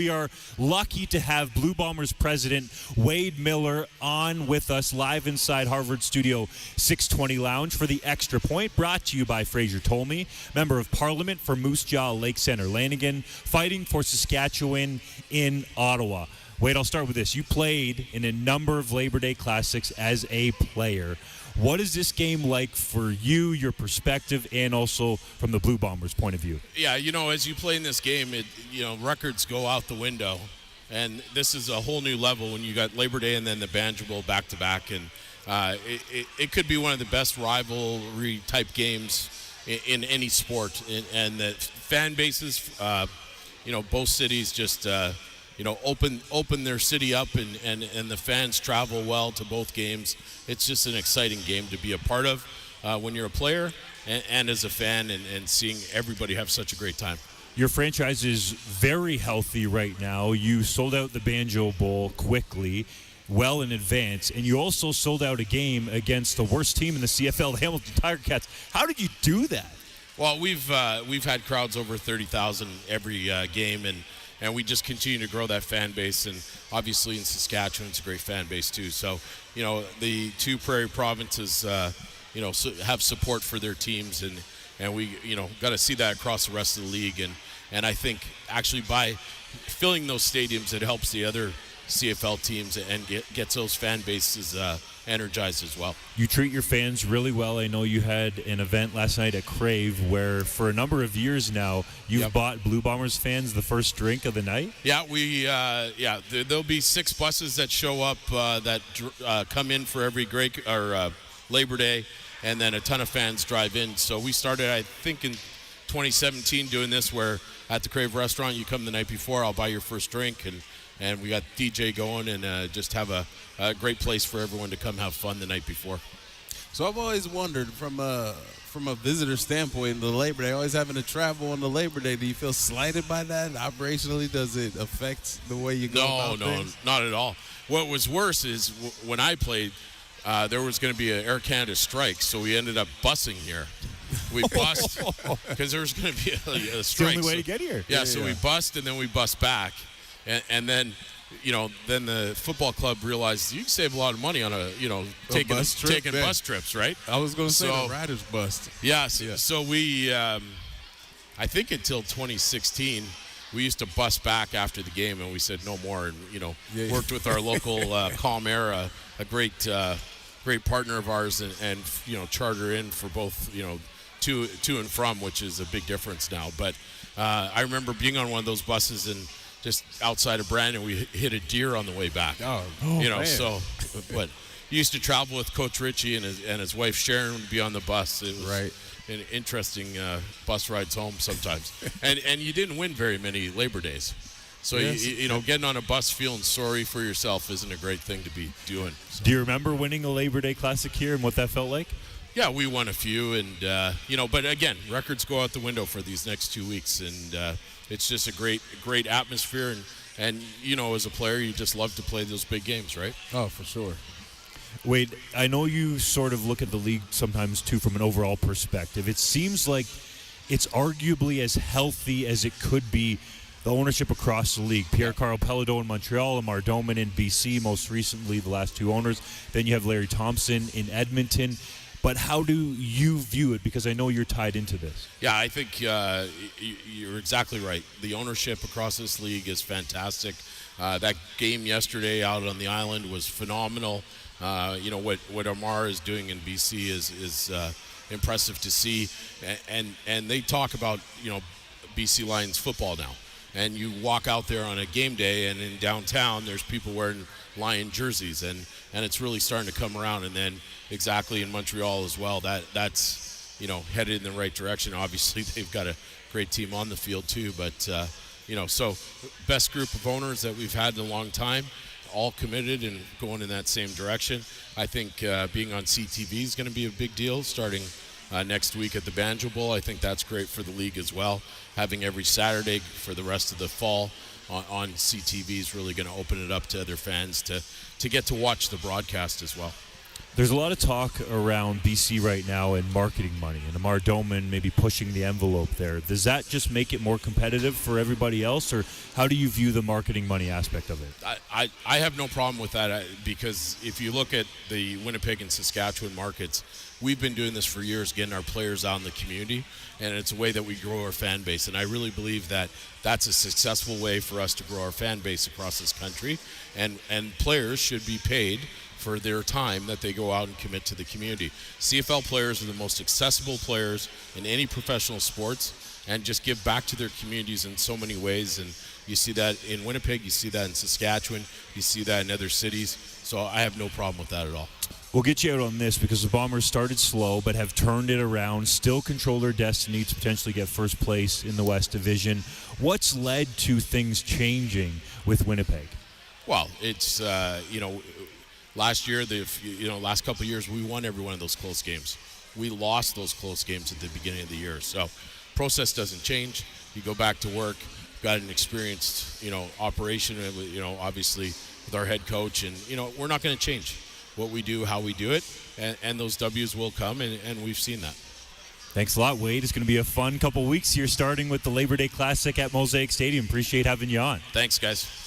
We are lucky to have Blue Bombers president Wade Miller on with us live inside Harvard Studio 620 Lounge for the Extra Point, brought to you by Fraser Tolmie, Member of Parliament for Moose Jaw, Lake Center, Lanigan, fighting for Saskatchewan in Ottawa. Wade, I'll start with this. You played in a number of Labor Day Classics as a player. What is this game like for you, your perspective, and also from the Blue Bombers' point of view? Yeah, as you play in this game, records go out the window. And this is a whole new level when you got Labor Day and then the Banjo Bowl back-to-back. And it could be one of the best rivalry-type games in any sport. And the fan bases, both cities just open their city up, and the fans travel well to both games. It's just an exciting game to be a part of when you're a player and as a fan, and seeing everybody have such a great time. Your franchise is very healthy right now. You sold out the Banjo Bowl quickly, well in advance, and you also sold out a game against the worst team in the CFL, the Hamilton Tiger Cats. How did you do that? Well, we've had crowds over 30,000 every game, and we just continue to grow that fan base. And obviously in Saskatchewan, it's a great fan base too. So, the two prairie provinces, have support for their teams, and we, got to see that across the rest of the league. And I think actually by filling those stadiums, it helps the other CFL teams and gets those fan bases energized as well. You treat your fans really well. I know you had an event last night at Crave where for a number of years now you've bought Blue Bombers fans the first drink of the night. Yeah, there'll be 6 buses that show up that come in for every Labor Day, and then a ton of fans drive in. So we started, I think, in 2017 doing this, where at the Crave restaurant you come the night before, I'll buy your first drink, and we got DJ going, and just have a great place for everyone to come have fun the night before. So I've always wondered, from a visitor standpoint, the Labor Day, always having to travel on the Labor Day, do you feel slighted by that? Operationally, does it affect the way you go about things? No, not at all. What was worse is when I played, there was going to be an Air Canada strike, so we ended up busing here. We bussed because there was going to be a strike. It's the only way to get here. Yeah, so we bussed, and then we bussed back. And then, then the football club realized you can save a lot of money on taking bus trips, right? I was going to say the Riders bust. Yes. Yeah. So we, I think until 2016, we used to bus back after the game, and we said no more. And worked with our local Calm Air, a great partner of ours, and charter in for both to and from, which is a big difference now. But I remember being on one of those buses and just outside of Brandon, we hit a deer on the way back. Man. So, but used to travel with Coach Ritchie and his wife Sharon would be on the bus. It was an interesting bus rides home sometimes. and you didn't win very many Labor Days. So, getting on a bus feeling sorry for yourself isn't a great thing to be doing. So. Do you remember winning a Labor Day Classic here and what that felt like? Yeah, we won a few, and, but again, records go out the window for these next 2 weeks, and it's just a great atmosphere, and as a player, you just love to play those big games, right? Oh, for sure. Wade, I know you sort of look at the league sometimes, too, from an overall perspective. It seems like it's arguably as healthy as it could be, the ownership across the league. Pierre-Carl Pelledo in Montreal, Amar Doman in BC, most recently the last 2 owners. Then you have Larry Thompson in Edmonton. But how do you view it? Because I know you're tied into this. Yeah, I think you're exactly right. The ownership across this league is fantastic. That game yesterday out on the island was phenomenal. What Amar is doing in BC is impressive to see. And they talk about, BC Lions football now. And you walk out there on a game day, and in downtown there's people wearing Lion jerseys, and it's really starting to come around. And then exactly in Montreal as well, that's headed in the right direction. Obviously they've got a great team on the field too, but so best group of owners that we've had in a long time, all committed and going in that same direction. I think being on CTV is going to be a big deal starting next week at the Banjo Bowl. I think that's great for the league as well. Having every Saturday for the rest of the fall on CTV is really going to open it up to other fans to get to watch the broadcast as well. There's a lot of talk around BC right now and marketing money, and Amar Doman maybe pushing the envelope there. Does that just make it more competitive for everybody else, or how do you view the marketing money aspect of it? I have no problem with that because if you look at the Winnipeg and Saskatchewan markets, we've been doing this for years, getting our players out in the community, and it's a way that we grow our fan base. And I really believe that that's a successful way for us to grow our fan base across this country, and players should be paid for their time that they go out and commit to the community. CFL players are the most accessible players in any professional sports and just give back to their communities in so many ways. And you see that in Winnipeg, you see that in Saskatchewan, you see that in other cities. So I have no problem with that at all. We'll get you out on this because the Bombers started slow but have turned it around, still control their destiny to potentially get first place in the West Division. What's led to things changing with Winnipeg? Well, it's, last year, last couple of years, we won every one of those close games. We lost those close games at the beginning of the year. So process doesn't change. You go back to work, got an experienced, operation, obviously with our head coach. And, we're not going to change what we do, how we do it. And those W's will come, and we've seen that. Thanks a lot, Wade. It's going to be a fun couple weeks here, starting with the Labor Day Classic at Mosaic Stadium. Appreciate having you on. Thanks, guys.